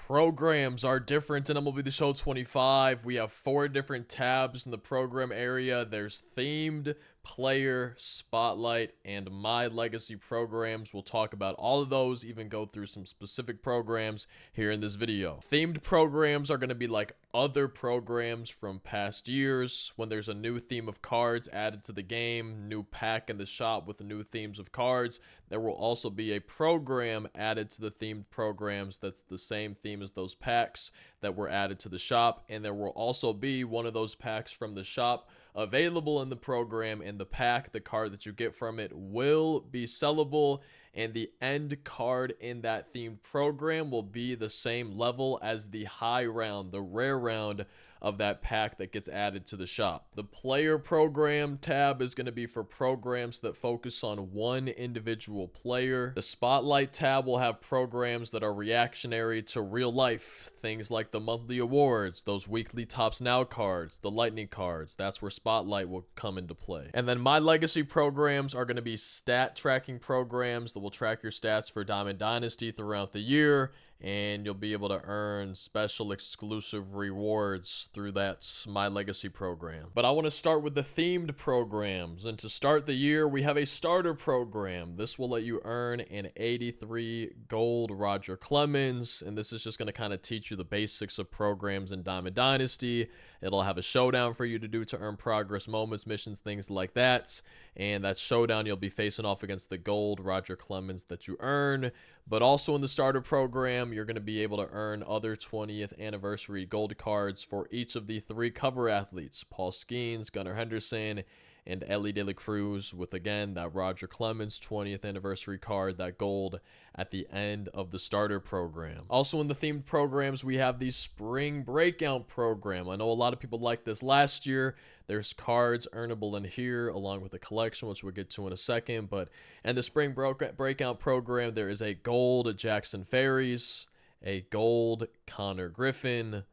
Programs are different in MLB The Show 25. We have 4 different tabs in the program area. There's themed, player, spotlight, and my legacy programs. We'll talk about all of those, even go through some specific programs here in this video. Themed programs are going to be like other programs from past years. When there's a new theme of cards added to the game, new pack in the shop with the new themes of cards, there will also be a program added to the themed programs that's the same theme as those packs that were added to the shop, and there will also be one of those packs from the shop available in the program. In the pack, the card that you get from it will be sellable, and the end card in that themed program will be the same level as the high round, the rare round of that pack that gets added to the shop. The player program tab is going to be for programs that focus on one individual player. The spotlight tab will have programs that are reactionary to real life, things like the monthly awards, those weekly Tops Now cards, the lightning cards. That's where spotlight will come into play. And then my legacy programs are going to be stat tracking programs that will track your stats for Diamond Dynasty throughout the year, and you'll be able to earn special exclusive rewards through that My Legacy program. But I want to start with the themed programs, and to start the year, we have a starter program. This will let you earn an 83 gold Roger Clemens, and this is just going to kind of teach you the basics of programs in Diamond Dynasty. It'll have a showdown for you to do to earn progress moments, missions, things like that, and that showdown you'll be facing off against the gold Roger Clemens that you earn. But also in the starter program, you're going to be able to earn other 20th anniversary gold cards for each of the 3 cover athletes, Paul Skeens, Gunnar Henderson, and Ellie De La Cruz, with again that Roger Clemens 20th anniversary card, that gold at the end of the starter program. Also in the themed programs, we have the spring breakout program. I know a lot of people liked this last year. There's cards earnable in here along with the collection, which we'll get to in a second. But in the spring breakout program, there is a gold Jackson Ferries, a gold Connor Griffin,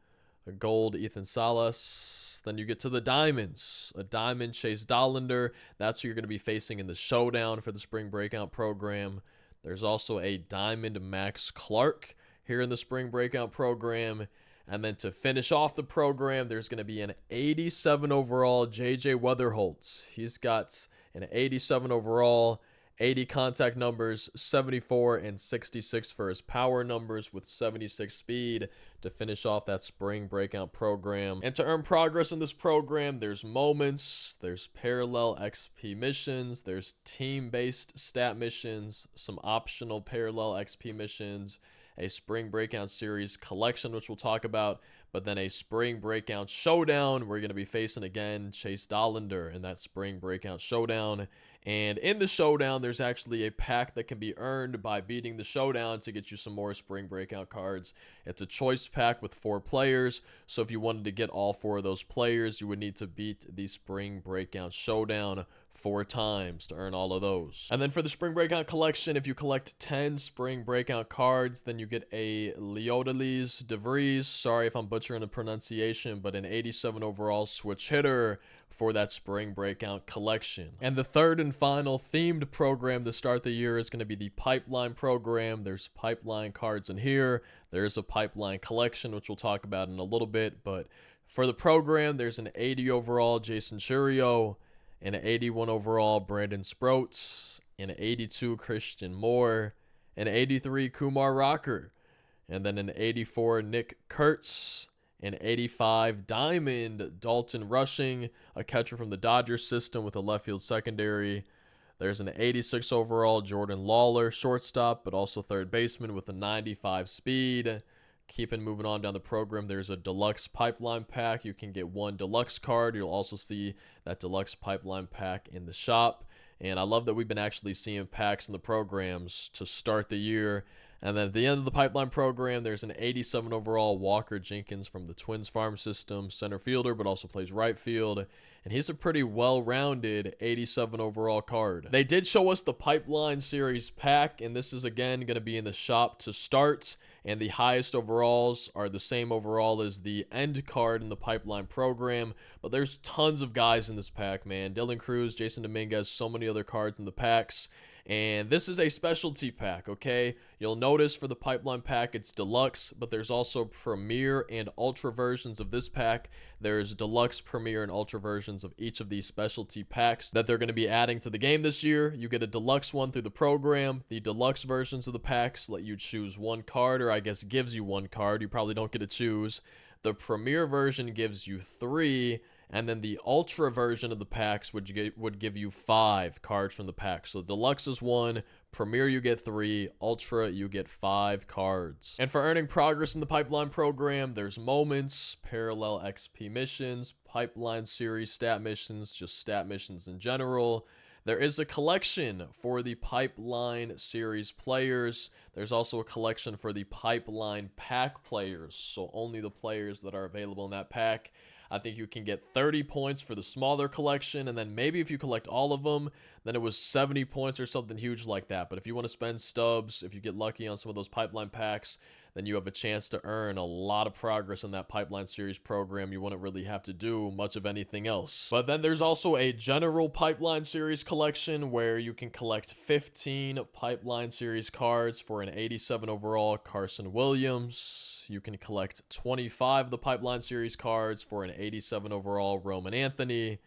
a gold Ethan Salas. Then you get to the diamonds, a diamond Chase Dollander. That's who you're going to be facing in the showdown for the spring breakout program. There's also a diamond Max Clark here in the spring breakout program. And then to finish off the program, there's going to be an 87 overall JJ Weatherholtz. He's got an 87 overall, 80 contact numbers, 74 and 66 for his power numbers, with 76 speed to finish off that spring breakout program. And to earn progress in this program, there's moments, there's parallel XP missions, there's team-based stat missions, some optional parallel XP missions, a spring breakout series collection, which we'll talk about, but then a spring breakout showdown. We're going to be facing again Chase Dollander in that spring breakout showdown. And in the showdown, there's actually a pack that can be earned by beating the showdown to get you some more spring breakout cards. It's a choice pack with 4 players. So if you wanted to get all 4 of those players, you would need to beat the spring breakout showdown 4 times to earn all of those. And then for the spring breakout collection, if you collect 10 spring breakout cards, then you get a Leodalis DeVries, sorry if I'm butchering the pronunciation, but an 87 overall switch hitter for that spring breakout collection. And the third and final themed program to start the year is going to be the pipeline program. There's pipeline cards in here. There's a pipeline collection, which we'll talk about in a little bit, but for the program, there's an 80 overall Jason Churio, an 81 overall Brandon Sproats, an 82 Christian Moore, an 83 Kumar Rocker, and then an 84 Nick Kurtz, an 85 diamond Dalton Rushing, a catcher from the Dodgers system with a left field secondary. There's an 86 overall Jordan Lawler, shortstop, but also third baseman with a 95 speed. Keeping moving on down the program, there's a deluxe pipeline pack. You can get 1 deluxe card. You'll also see that deluxe pipeline pack in the shop. And I love that we've been actually seeing packs in the programs to start the year. And then at the end of the pipeline program, there's an 87 overall Walker Jenkins from the Twins farm system, center fielder, but also plays right field. And he's a pretty well-rounded 87 overall card. They did show us the Pipeline Series pack, and this is again going to be in the shop to start. And the highest overalls are the same overall as the end card in the Pipeline program. But there's tons of guys in this pack, man. Dylan Cruz, Jason Dominguez, so many other cards in the packs. And this is a specialty pack, okay? You'll notice for the pipeline pack, it's deluxe, but there's also premier and ultra versions of this pack. There's deluxe, premier, and ultra versions of each of these specialty packs that they're going to be adding to the game this year. You get a deluxe one through the program. The deluxe versions of the packs let you choose one card, or I guess gives you one card. You probably don't get to choose. The premier version gives you 3, and then the ultra version of the packs would give you 5 cards from the pack. So deluxe is 1, premier you get 3, ultra you get 5 cards. And for earning progress in the pipeline program, there's moments, parallel XP missions, pipeline series stat missions, just stat missions in general. There is a collection for the Pipeline Series players. There's also a collection for the Pipeline Pack players, so only the players that are available in that pack. I think you can get 30 points for the smaller collection, and then maybe if you collect all of them, then it was 70 points or something huge like that. But if you want to spend stubs, if you get lucky on some of those Pipeline packs, then you have a chance to earn a lot of progress in that Pipeline Series program. You wouldn't really have to do much of anything else. But then there's also a general Pipeline Series collection where you can collect 15 Pipeline Series cards for an 87 overall Carson Williams. You can collect 25 of the Pipeline Series cards for an 87 overall Roman Anthony.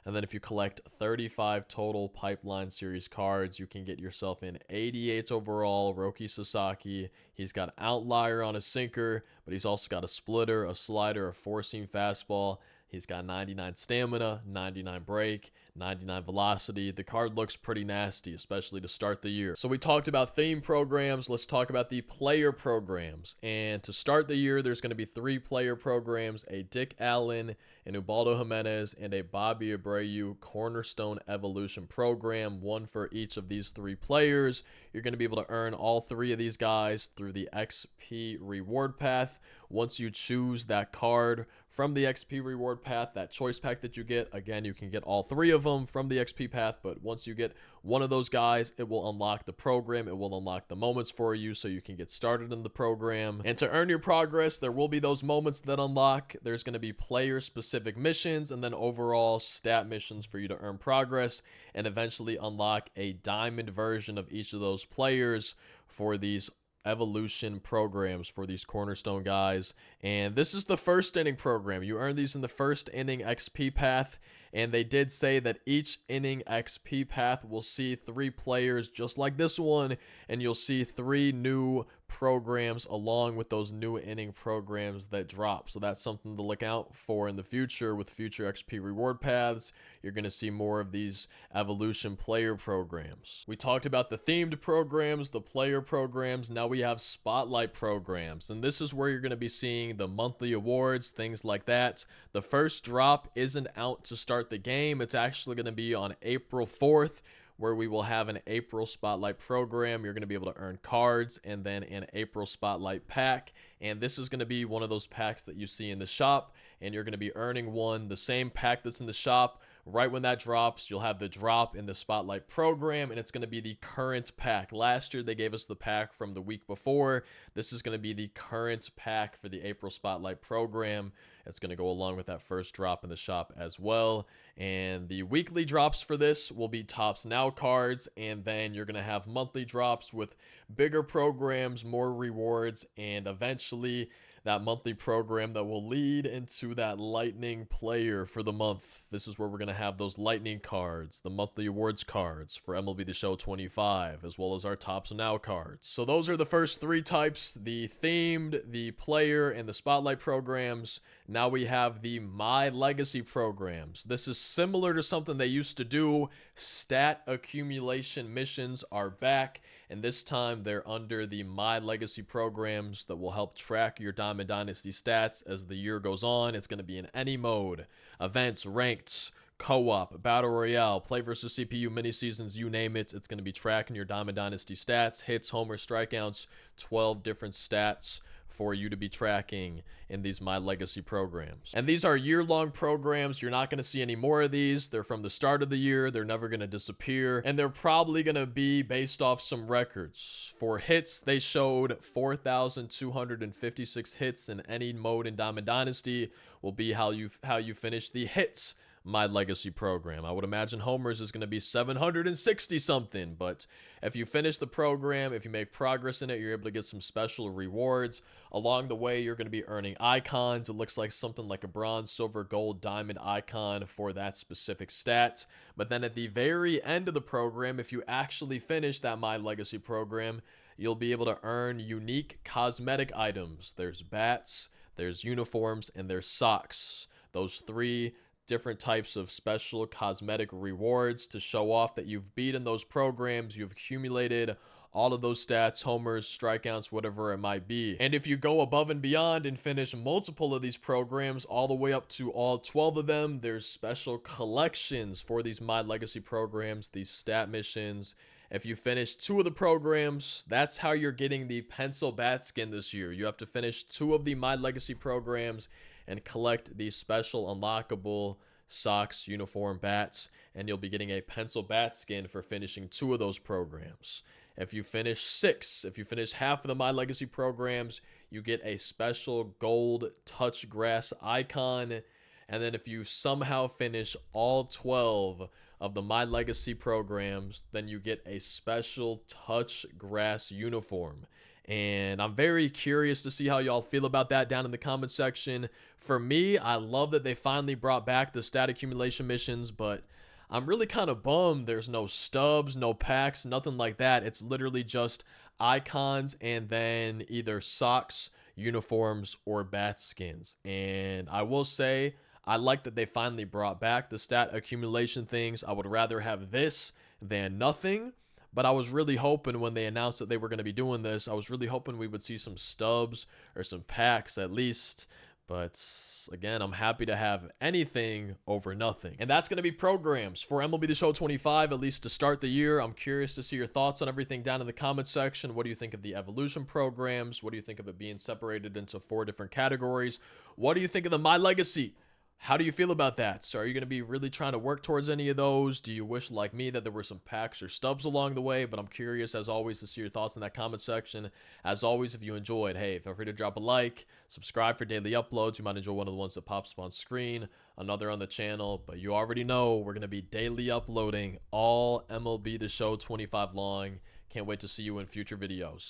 And then if you collect 35 total Pipeline Series cards, you can get yourself an 88 overall Roki Sasaki. He's got outlier on his sinker, but he's also got a splitter, a slider, a four-seam fastball. He's got 99 stamina, 99 break, 99 velocity. The card looks pretty nasty, especially to start the year. So we talked about theme programs. Let's talk about the player programs. And to start the year, there's going to be 3 player programs, a Dick Allen, an Ubaldo Jimenez, and a Bobby Abreu Cornerstone Evolution program, one for each of these 3 players. You're going to be able to earn all 3 of these guys through the XP reward path. Once you choose that card from the XP reward path, that choice pack that you get, again, you can get all 3 of them from the XP path, but once you get one of those guys, it will unlock the program. It will unlock the moments for you so you can get started in the program. And to earn your progress, there will be those moments that unlock. There's going to be player-specific missions and then overall stat missions for you to earn progress and eventually unlock a diamond version of each of those players for these evolution programs for these cornerstone guys. And this is the first inning program. You earn these in the first inning XP path, and they did say that each inning XP path will see 3 players just like this one, and you'll see 3 new programs along with those new inning programs that drop. So that's something to look out for in the future with future XP reward paths. You're going to see more of these evolution player programs. We talked about the themed programs, the player programs. Now we have spotlight programs, and this is where you're going to be seeing the monthly awards, things like that. The first drop isn't out to start the game. It's actually going to be on April 4th, where we will have an April Spotlight program. You're going to be able to earn cards and then an April Spotlight pack. And this is going to be one of those packs that you see in the shop, and you're going to be earning the same pack that's in the shop. Right when that drops, you'll have the drop in the Spotlight program, and it's going to be the current pack. Last year, they gave us the pack from the week before. This is going to be the current pack for the April Spotlight program. It's going to go along with that first drop in the shop as well. And the weekly drops for this will be Topps Now cards, and then you're going to have monthly drops with bigger programs, more rewards, and eventually that monthly program that will lead into that lightning player for the month. This is where we're going to have those lightning cards, the monthly awards cards for MLB The Show 25, as well as our Topps Now cards. So those are the first 3 types, the themed, the player, and the spotlight programs. Now we have the My Legacy programs. This is similar to something they used to do. Stat accumulation missions are back, and this time they're under the My Legacy programs that will help track your Diamond Dynasty stats as the year goes on. It's going to be in any mode: events, ranked, co-op, battle royale, play versus CPU, mini seasons, you name it. It's going to be tracking your Diamond Dynasty stats, hits, homers, strikeouts, 12 different stats for you to be tracking in these My Legacy programs. And these are year-long programs. You're not going to see any more of these. They're from the start of the year. They're never going to disappear, and they're probably going to be based off some records. For hits, they showed 4,256 hits in any mode in Diamond Dynasty will be how you finish the hits My Legacy program. I would imagine homers is going to be 760 something, but if you finish the program, if you make progress in it, you're able to get some special rewards. Along the way, you're going to be earning icons. It looks like something like a bronze, silver, gold, diamond icon for that specific stat. But then at the very end of the program, if you actually finish that My Legacy program, you'll be able to earn unique cosmetic items. There's bats, there's uniforms, and there's socks. Those three different types of special cosmetic rewards to show off that you've beaten those programs, you've accumulated all of those stats, homers, strikeouts, whatever it might be. And if you go above and beyond and finish multiple of these programs, all the way up to all 12 of them, there's special collections for these My Legacy programs, these stat missions. If you finish 2 of the programs, that's how you're getting the pencil bat skin this year. You have to finish 2 of the My Legacy programs and collect these special unlockable socks, uniform, bats, and you'll be getting a pencil bat skin for finishing 2 of those programs. If you finish 6, if you finish half of the My Legacy programs, you get a special gold touch grass icon. And then if you somehow finish all 12 of the My Legacy programs, then you get a special touch grass uniform. And I'm very curious to see how y'all feel about that down in the comment section. For me, I love that they finally brought back the stat accumulation missions, but I'm really kind of bummed there's no stubs, no packs, nothing like that. It's literally just icons and then either socks, uniforms, or bat skins. And I will say, I like that they finally brought back the stat accumulation things. I would rather have this than nothing. But I was really hoping when they announced that they were going to be doing this, I was really hoping we would see some stubs or some packs at least. But again, I'm happy to have anything over nothing. And that's going to be programs for MLB The Show 25, at least to start the year. I'm curious to see your thoughts on everything down in the comment section. What do you think of the evolution programs? What do you think of it being separated into 4 different categories? What do you think of the My Legacy? How do you feel about that? So are you going to be really trying to work towards any of those? Do you wish, like me, that there were some packs or stubs along the way? But I'm curious, as always, to see your thoughts in that comment section. As always, if you enjoyed, hey, feel free to drop a like, subscribe for daily uploads. You might enjoy one of the ones that pops up on screen, another on the channel. But you already know we're going to be daily uploading all MLB The Show 25 long. Can't wait to see you in future videos.